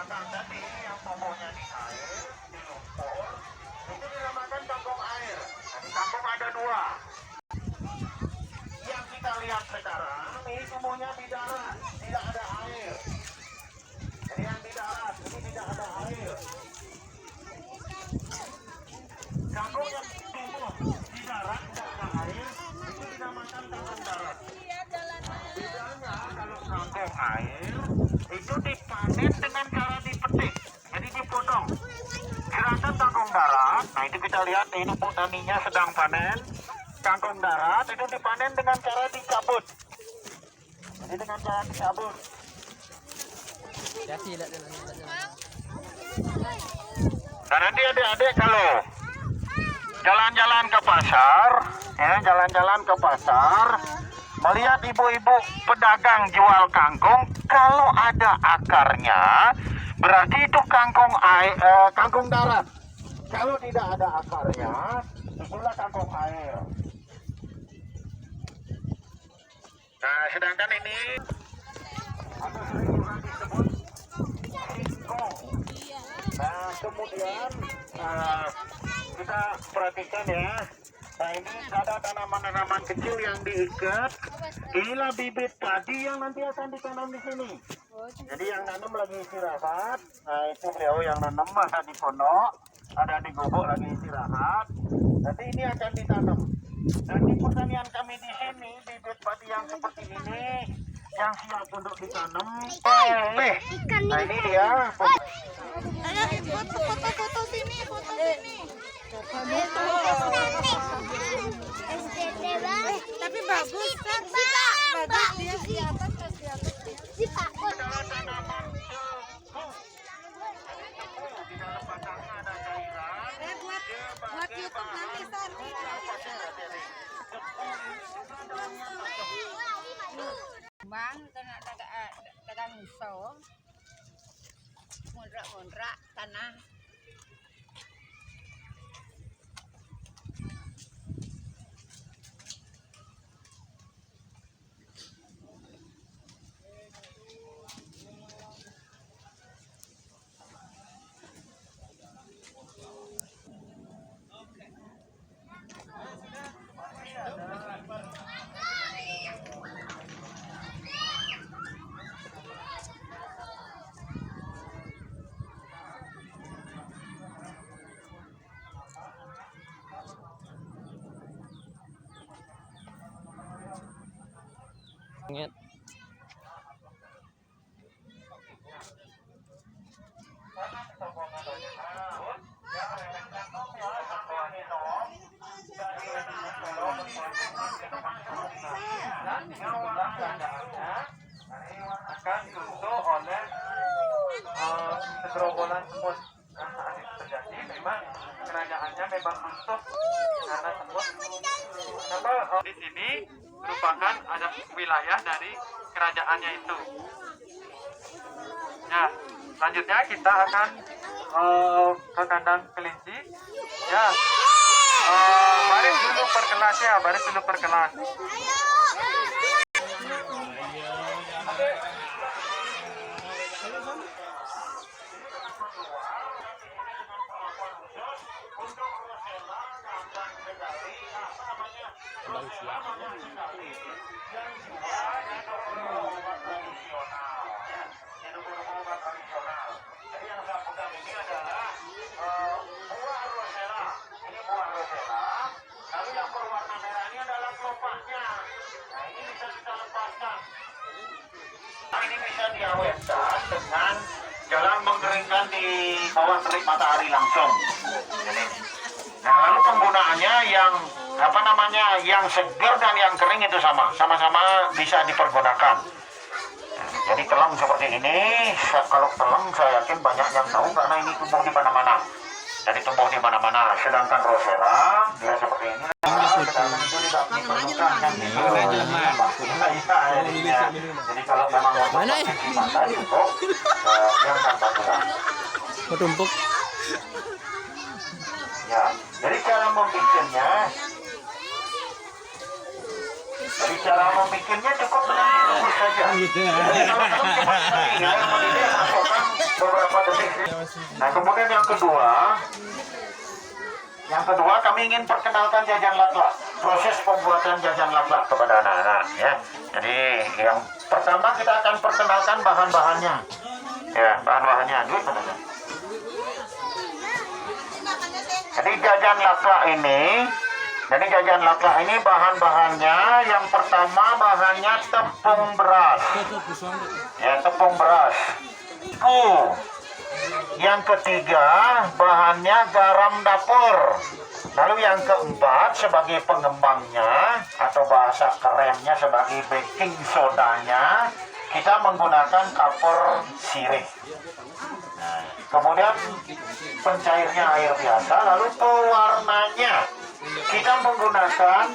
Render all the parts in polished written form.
belakang tadi yang tumbuhnya di air, di lumpur, itu dinamakan kangkung air. Nah, di kangkung ada dua. Yang kita lihat sekarang ini tumbuhnya di darat, tidak ada air. Jadi yang di darat ini tidak ada air. Kangkung yang tumbuh di darat tidak ada air itu dinamakan kangkung darat. Bedanya kalau kangkung air itu dipanen dengan cara dipetik, jadi dipotong. Sedangkan kangkung darat, nah itu kita lihat ini Bu Taninya sedang panen. Kangkung darat itu dipanen dengan cara dicabut. Jadi dengan cara dicabut. Dan nanti adik-adik kalau jalan-jalan ke pasar, ya jalan-jalan ke pasar, melihat ibu-ibu pedagang jual kangkung, kalau ada akarnya, berarti itu kangkung darat. Kalau tidak ada akarnya, itulah kangkung air. Nah, sedangkan ini atau sering juga disebut singkong. Nah, kemudian kita perhatikan ya. Nah, ini ada tanaman-tanaman kecil yang diikat. Inilah bibit padi yang nanti akan ditanam di sini. Jadi yang nanam lagi istirahat. Nah, itu beliau yang nanam ada di pondok, ada di gubuk lagi istirahat. Nanti ini akan ditanam. Dan di pertanian kami di sini, bibit padi yang seperti ini yang siap untuk ditanam boleh. Nah, ini dia. Ayo foto sini, foto sini. Tapi bagus kan? Bagus dia di atas, di atas. Di dalam batangnya ada cairan. Buat YouTube nanti Bang, kena dagang muso. Mondrak tanah. Ingat. Akan diuntuk oleh segerombolan semut. Karena itu terjadi, memang kerajaannya memang runtuh karena semut. Kenapa di sini merupakan ada wilayah dari kerajaannya itu. Ya, selanjutnya kita akan ke kandang kelinci. Ya, baris dulu per kelas ya, baris dulu per kelas. Ini bisa diawetkan dengan jalan mengeringkan di bawah terik matahari langsung. Jadi, nah, lalu penggunaannya yang yang segar dan yang kering itu sama-sama bisa dipergunakan. Jadi telang seperti ini, kalau telang saya yakin banyak yang tahu karena ini tumbuh di mana-mana. Jadi tumbuh di mana-mana. Sedangkan rosella dia seperti ini. Sedangkan itu tidak diperlukan kan gitu. Jadi kalau memang mau dipakai untuk yang tanpa gelas. Ketumpuk. Ya, jadi cara membikinnya cukup dengan direbus saja. Jadi kalau cepat sekali ya, masukkan beberapa beberapa detik. Nah, kemudian yang kedua kami ingin perkenalkan jajan laklak, proses pembuatan jajan laklak kepada anak-anak ya. Jadi yang pertama kita akan perkenalkan bahan-bahannya. Ya, bahan-bahannya dulu teman-teman. Jadi jajan laklak ini bahan-bahannya yang pertama bahannya tepung beras. Ya, tepung beras. Yang ketiga bahannya garam dapur. Lalu yang keempat sebagai pengembangnya atau bahasa kerennya sebagai baking sodanya kita menggunakan kapur sirih. Nah, kemudian pencairnya air biasa. Lalu pewarnanya kita menggunakan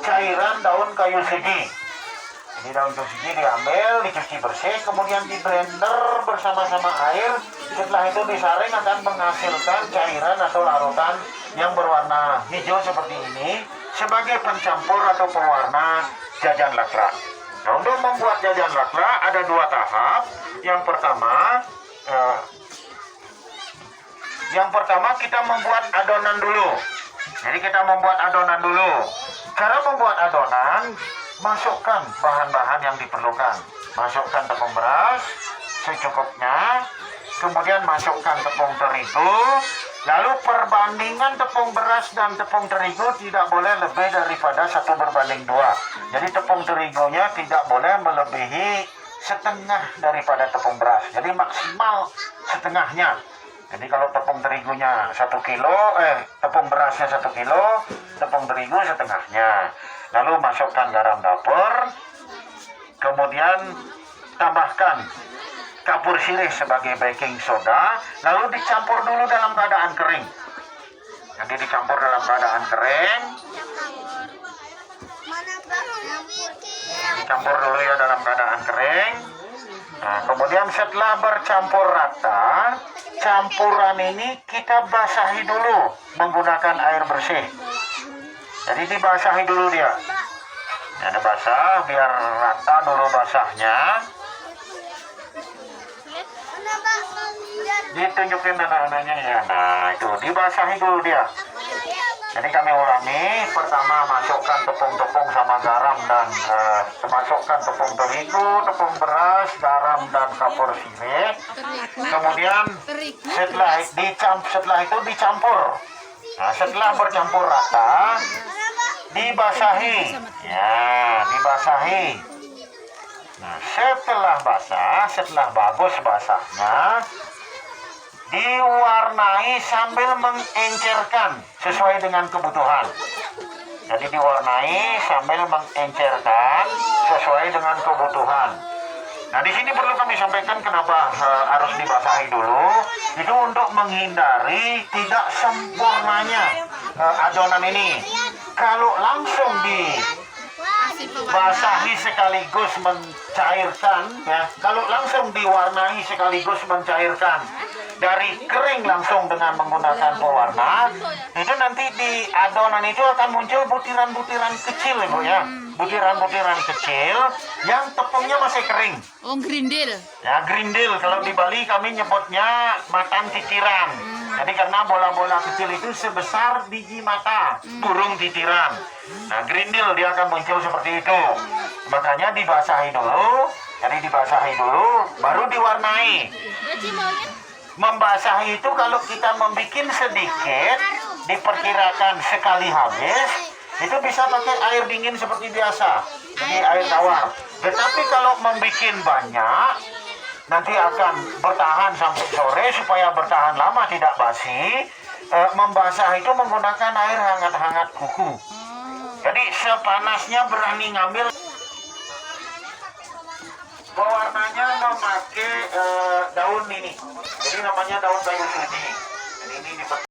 cairan daun kayu siji. Ini daun kayu siji diambil, dicuci bersih, kemudian di blender bersama-sama air. Setelah itu disaring akan menghasilkan cairan atau larutan yang berwarna hijau seperti ini sebagai pencampur atau pewarna jajan laklak. Nah, untuk membuat jajan laklak ada dua tahap. Yang pertama kita membuat adonan dulu. Jadi kita membuat adonan dulu. Cara membuat adonan, masukkan bahan-bahan yang diperlukan. Masukkan tepung beras secukupnya, kemudian masukkan tepung terigu. Lalu perbandingan tepung beras dan tepung terigu tidak boleh lebih daripada 1:2. Jadi tepung terigunya tidak boleh melebihi setengah daripada tepung beras. Jadi maksimal setengahnya. Jadi kalau tepung terigunya 1 kilo, tepung berasnya 1 kilo, tepung terigu setengahnya. Lalu masukkan garam dapur, kemudian tambahkan kapur sirih sebagai baking soda, lalu dicampur dulu dalam keadaan kering. Jadi dicampur dalam keadaan kering. Dicampur dulu ya dalam keadaan kering. Nah, kemudian setelah bercampur rata, campuran ini kita basahi dulu menggunakan air bersih. Jadi dibasahi dulu dia. Nah, basah biar rata dulu basahnya. Ditunjukin anak-anaknya ya. Nah, itu dibasahi dulu dia. Jadi kami ulangi, pertama masukkan tepung-tepung sama garam dan masukkan tepung terigu, tepung beras, garam dan kapur sirih. Kemudian setelah itu dicampur. Nah, setelah bercampur rata, dibasahi. Ya, dibasahi. Nah, setelah bagus basahnya, diwarnai sambil mengencerkan sesuai dengan kebutuhan. Jadi diwarnai sambil mengencerkan sesuai dengan kebutuhan. Nah, di sini perlu kami sampaikan kenapa harus dibasahi dulu. Itu untuk menghindari tidak sempurnanya adonan ini. Kalau langsung dibasahi sekaligus mencairkan, ya, kalau langsung diwarnai sekaligus mencairkan, dari kering langsung dengan menggunakan pewarna, itu nanti di adonan itu akan muncul butiran-butiran kecil, Ibu ya. Butiran-butiran kecil yang tepungnya masih kering. Oh, grindil. Ya, grindil. Kalau di Bali kami nyebutnya matan titiran. Jadi karena bola-bola kecil itu sebesar biji mata, burung titiran. Nah, grindil dia akan muncul seperti itu. Makanya dibasahi dulu. Jadi dibasahi dulu, baru diwarnai. Membasahi itu kalau kita membuat sedikit, diperkirakan sekali habis, itu bisa pakai air dingin seperti biasa, jadi air tawar. Tetapi kalau membuat banyak, nanti akan bertahan sampai sore supaya bertahan lama tidak basi. Membasah itu menggunakan air hangat-hangat kuku. Jadi sepanasnya berani ngambil. Pewarnanya memakai daun ini, jadi namanya daun kayu siji.